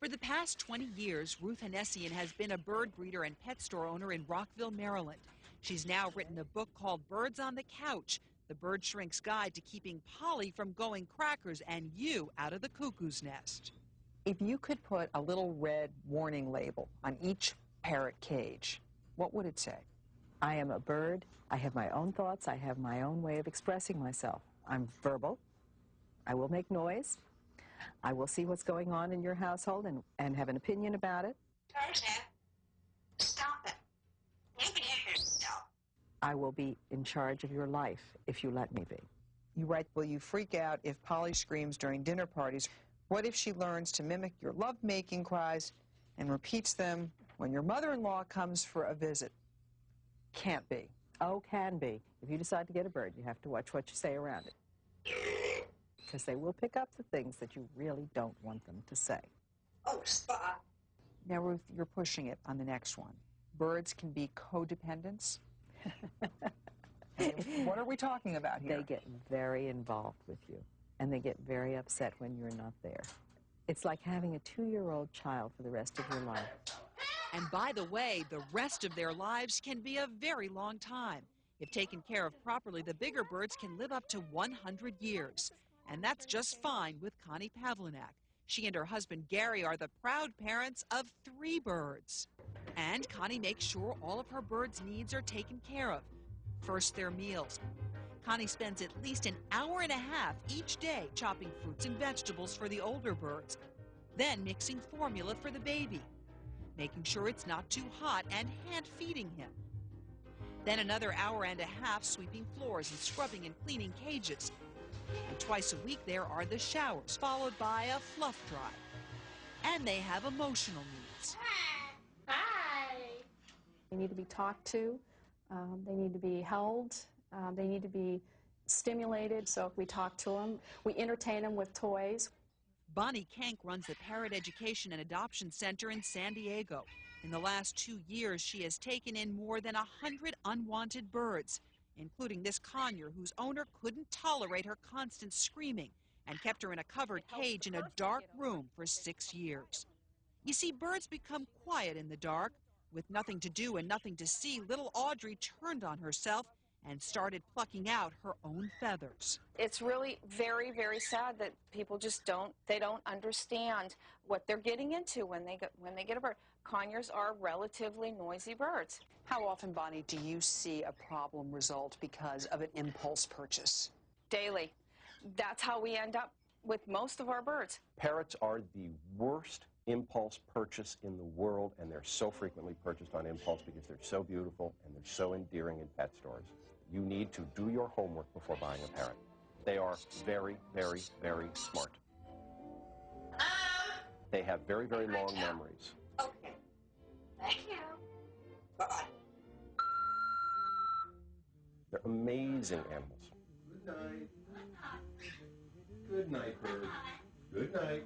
For the past 20 years, Ruth Hennessian has been a bird breeder and pet store owner in Rockville, Maryland. She's now written a book called Birds on the Couch, the bird shrink's guide to keeping Polly from going crackers and you out of the cuckoo's nest. If you could put a little red warning label on each parrot cage, what would it say? I am a bird. I have my own thoughts. I have my own way of expressing myself. I'm verbal. I will make noise. I will see what's going on in your household and have an opinion about it. Tarzan, stop it. You can hear yourself. I will be in charge of your life if you let me be. You write, will you freak out if Polly screams during dinner parties? What if she learns to mimic your love-making cries and repeats them when your mother-in-law comes for a visit? Can't be. Oh, can be. If you decide to get a bird, you have to watch what you say around it. Because they will pick up the things that you really don't want them to say. Oh, Spot. Now, Ruth, you're pushing it on the next one. Birds can be codependents. What are we talking about here? They get very involved with you, and they get very upset when you're not there. It's like having a 2-year-old child for the rest of your life. And by the way, the rest of their lives can be a very long time. If taken care of properly, the bigger birds can live up to 100 years. And that's just fine with Connie Pavlinac. She and her husband Gary are the proud parents of 3 birds. And Connie makes sure all of her birds' needs are taken care of. First, their meals. Connie spends at least an hour and a half each day chopping fruits and vegetables for the older birds, then mixing formula for the baby, making sure it's not too hot and hand-feeding him. Then another hour and a half sweeping floors and scrubbing and cleaning cages. And twice a week there are the showers, followed by a fluff drive. And they have emotional needs. Hi. They need to be talked to. They need to be held. They need to be stimulated. So we talk to them. We entertain them with toys. Bonnie Kenk runs the Parrot Education and Adoption Center in San Diego. In the last 2 years, she has taken in more than 100 unwanted birds, including this conure whose owner couldn't tolerate her constant screaming and kept her in a covered cage in a dark room for 6 years. You see, birds become quiet in the dark. With nothing to do and nothing to see, little Audrey turned on herself and started plucking out her own feathers. It's really very, very sad that people just don't understand what they're getting into when they get a bird. Conures are relatively noisy birds. How often, Bonnie, do you see a problem result because of an impulse purchase? Daily. That's how we end up with most of our birds. Parrots are the worst impulse purchase in the world, and they're so frequently purchased on impulse because they're so beautiful and they're so endearing in pet stores. You need to do your homework before buying a parrot. They are very, very, very smart. They have very, very long memories. Okay. Thank you. Bye-bye. They're amazing animals. Good night. Good night, bird. Good night.